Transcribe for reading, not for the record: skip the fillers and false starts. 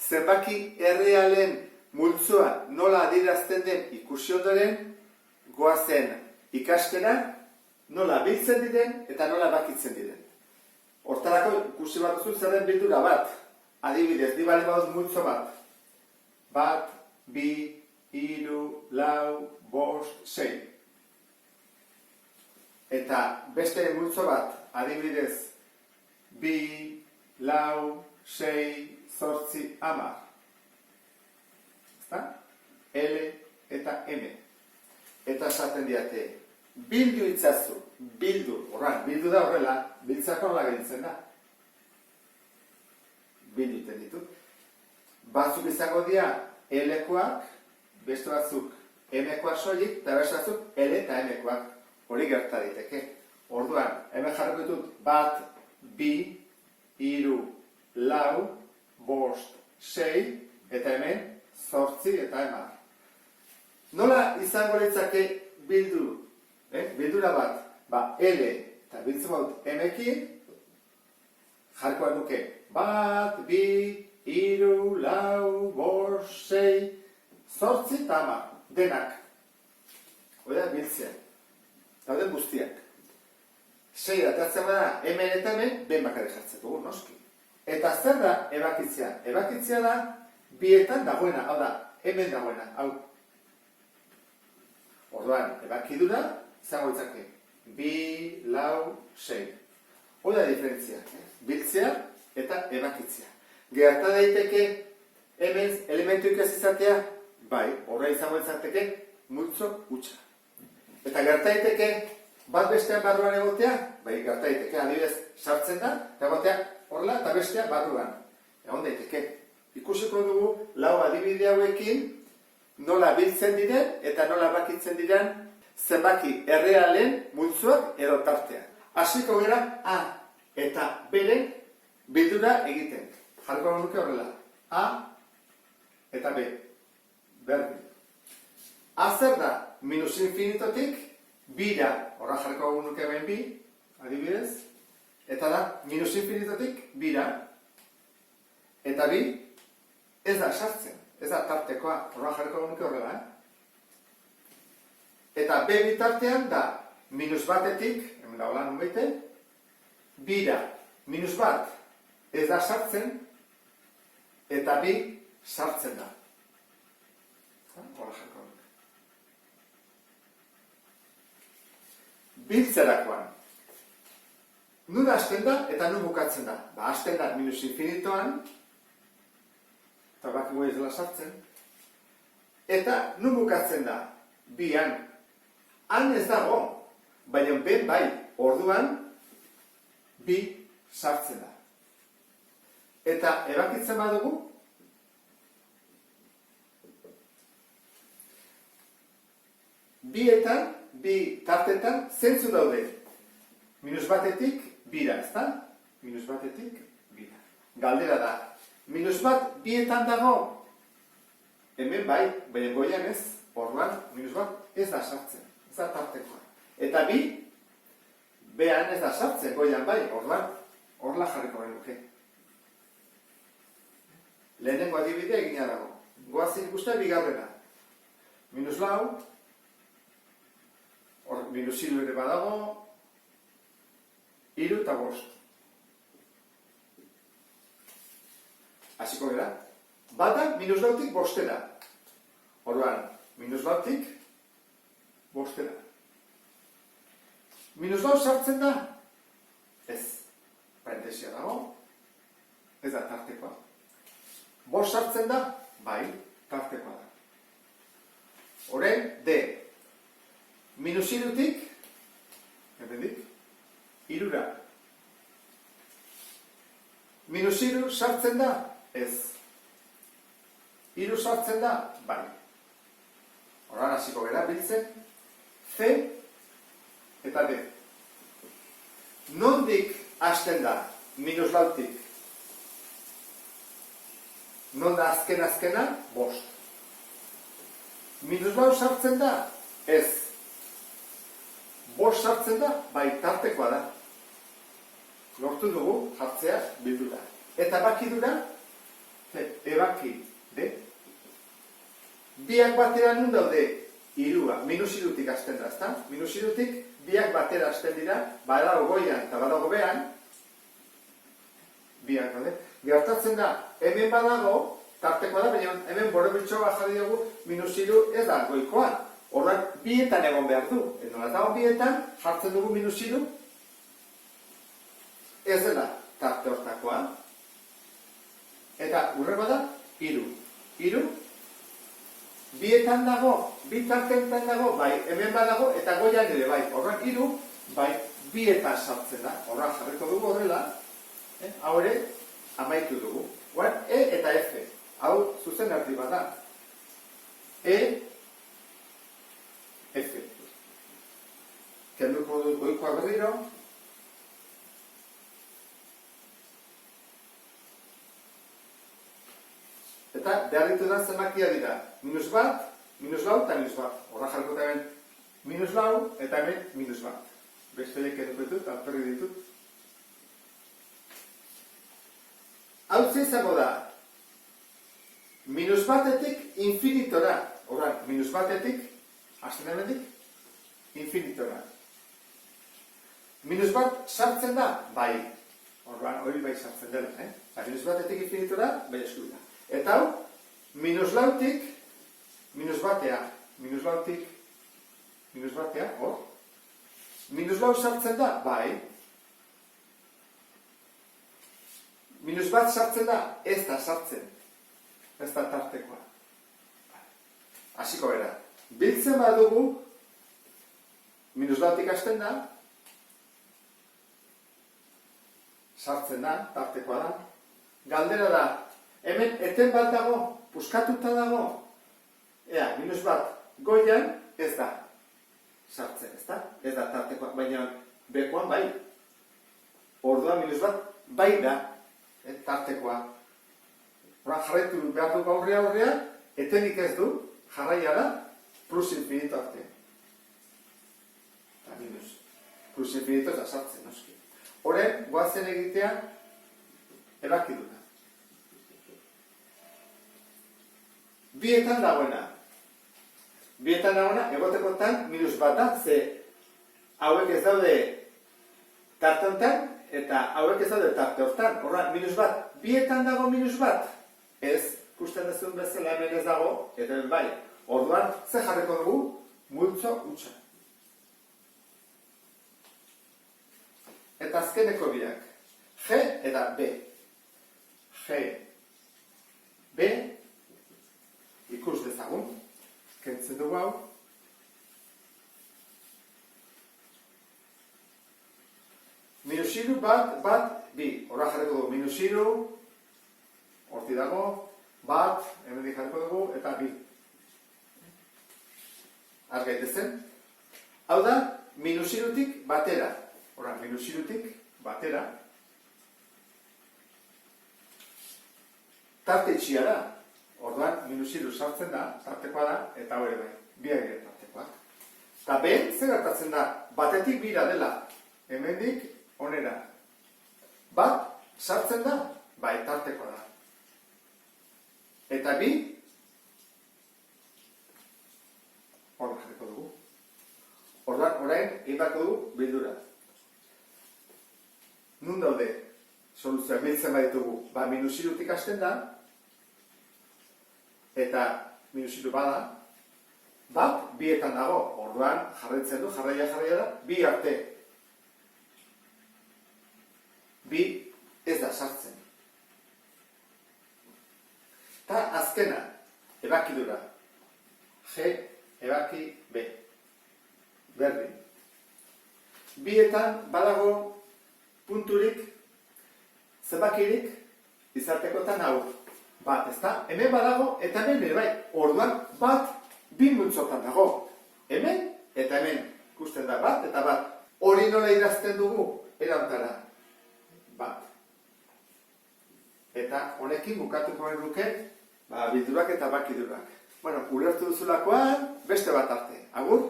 zenbaki errealen multzoa nola adierazten den ikusi ondoren, goazen ikastera nola biltzen diren eta nola bakitzen diren. Hortarako ikusi bat duzu zer den bildura bat. Adibidez, ni bali badut multzo bat. 1, 2, 3, 4, 5, 6. Eta beste multzo bat, adibidez, 2, 4, 6, 8, 10. Ezta? L eta M. Eta esaten diate, bildu itzazu, bildu da horrela, biltzako horrela gehitzen da. Bildu iten ditut. Batzuk izango dira L-koak, beste batzuk M-koak soilik, eta beste batzuk L eta M-koak. Hori gerta diteke. Orduan, hemen jarriko ditut 1, 2, 3, 4, 5, 6, eta hemen 8 eta 10. Nola izango litzake bildu? Bildura bat, L eta biltzen badut M-ekin, jarriko nuke 1, 2, 3, 4, 5, 6, 8 eta 10. Denak. Hori da biltzea. Dauden guztiak. 6 atatzen bada, hemen eta hemen, ben bakarrik jartzen dugu, noski. Eta zer da ebakitzea? Ebakitzea da, bietan dagoena, hau da, hemen dagoena, hau. Orduan, ebakidura, izango ditzake, 2, 4, 6. Hori da diferentzia, biltzea eta ebakitzea. Gerta daiteke, hemen elementu ez izatea, bai, horra izango ditzateke, multzo hutsa. Eta gerta daiteke, bat bestean barruan egotea, bai, gerta daiteke, adibidez, sartzen da, eta egotea horrela, eta bestea barruan. Egon daiteke. Ikusiko dugu, lau adibide hauekin, nola biltzen diren, eta nola bakitzen diren, zenbaki errealen multzoak edo tartean. Hasiko gara, A eta B-ren bildura egiten. Jarriko nuke horrela. A eta B. Berdin. A zer da? Minus infinitotik, bira, horra jarriko nuke hemen bi, adibidez, eta da, minus infinitotik, bira, eta bi, ez da sartzen, ez da tartekoa, horra jarriko nuke horrela, Eta B bitartean da, minus batetik, hemen da hola nunbaite, bira, minus bat, ez da sartzen, eta bi sartzen da. Hola jarriko nuke. Biltzerakoan. Nun hasten da eta nun bukatzen da. Hasten da minus infinitoan, eta bakigu ez dela sartzen, eta nun bukatzen da, bian. Han ez dago, baina ben bai, orduan, bi sartzen da. Eta ebakitzen badugu, bietan, bi tartetan, zentzu daude. Minus batetik, bira, ez da? Minus batetik, bira. Galdera da. Minus bat, bietan dago. Hemen bai, baina goian ez, orduan, minus bat, ez da sartzen. Ez da tartekoa. Eta bi, behan ez da sartzen, goian bai, orduan, horla jarriko genuke. Lehenengo adibidea egina dago. Goazen ikustea bigarrena. Minus lau, minus hiru ere badago, hiru eta bost. Hasiko gara. Bata, minus lautik bostera. Orduan, minus lautik bostera. Minus lau sartzen da? Ez. Parentesia dago. Ez da tartekoa. Bost sartzen da? Bai, tartekoa da. Horren, D. Minus hirutik, ependik, hirura. Minus hiru sartzen da? Ez. Hiru sartzen da? Bai. Horran hasiko gara biltzen, C eta D. Nondik hasten da? Minus lautik. Non da azkena? Bost. Minus lau sartzen da? Ez. Bost sartzen da? Bai, tartekoa da. Lortu dugu jartzea bildura. Eta bakidura ebaki D. Biak batera nun daude? Irua, minus irutik hasten da, ezta? Minus irutik biak batera hasten dira, badago goian eta badago behan, biak daude. Gertatzen da, hemen badago, tartekoa da, baina hemen borobiltxoa jarri dugu, minus iru ez da goikoan. Horren, bietan egon behar du. Nola dago bietan, jartzen dugu minus iru, ez dela tarte hortakoa. Eta urrego da, iru. Iru, bietan dago, bi tarteetan dago, bai, hemen badago, eta goian ere bai. Horren, iru, bai, bietan sartzen da. Horren jarriko dugu horrela, hau ere, amaitu dugu. Horren, E eta F. Hau, zuzen erdi bada. E, F. Kenduko dut goikoa berriro. Eta behar ditudan zenbakia dira. Minus bat, minus lau eta minus bat. Horra jarriko hemen minus lau eta hemen minus bat. Besteek kenduko ditut, alperri ditut. Hau izango da. Minus batetik infinitora. Horra, minus batetik hasten hemendik, infinitora. Minus bat sartzen da? Bai. Orduan, hori bai sartzen dela, Minus batetik infinitora, bai eskubida. Eta hau, minus lautik, minus batea. Minus lautik, minus batea, hor. Minus lau sartzen da? Bai. Minus bat sartzen da? Ez da sartzen. Ez da tartekoa. Hasiko bera. Biltzen badugu, minus lautik hasten da, sartzen da, tartekoa da. Galdera da, hemen eten bat dago, puskatuta dago, minus bat goian ez da sartzen, ez da? Ez da tartekoa, baina bekoan bai. Orduan minus bat bai da, tartekoa. Horan jarraitu behar du aurrea, etenik ez du, jarraia da, plus infinito arte. Eta minus. Plus infinito ez da sartzen, noski. Horren, goazen egitea, ebaki duna. Bietan dagoena. Bietan dagoena, egotekotan, minus bat da, ze hauek ez daude tarte honetan, eta hauek ez daude tarte hortan. Horra, minus bat. Bietan dago minus bat. Ez, ikusten dezun bezala hemen ez dago, eta bai. Orduan, ze jarriko dugu? Multzo hutsa. Eta azkeneko biak. G eta B. G, B, ikus dezagun. Kentzen dugu hau. Minus iru, bat, bi. Horra jarriko dugu. Minus iru, horti dago, bat, hemen jarriko dugu, eta bi. Argaitezen. Hau da, minus irutik batera. Horra, minus irutik batera. Tarte itxia da. Orduan, minus iru sartzen da, tartekoa da, eta hori bai, biak ere tartekoak. Eta ben, zer gertatzen da, batetik bira dela, hemendik onera. Bat, sartzen da, bai, tartekoa da. Eta bi, horra jarriko dugu. Orduan, orain, egin dugu bildura. Nun daude, soluzioa biltzen baitugu, minus irutik hasten da, eta minus iru bada, bat, bietan dago, orduan, jarraitzen du, jarraia da, bi arte. Bi ez da sartzen. Eta azkena, ebakidura. G, ebaki, B. Berdin. Bietan badago punturik, zenbakirik, izatekotan hau. Bat, ezta? Hemen badago, eta hemen ere bai. Orduan, bat, bi multzotan dago. Hemen, eta hemen. Ikusten da, bat, eta bat. Hori nola idazten dugu, erantara. Bat. Eta honekin bukatuko duke, bildurak eta bakidurak. Bueno, ulertu duzulakoan, beste bat arte. Agur?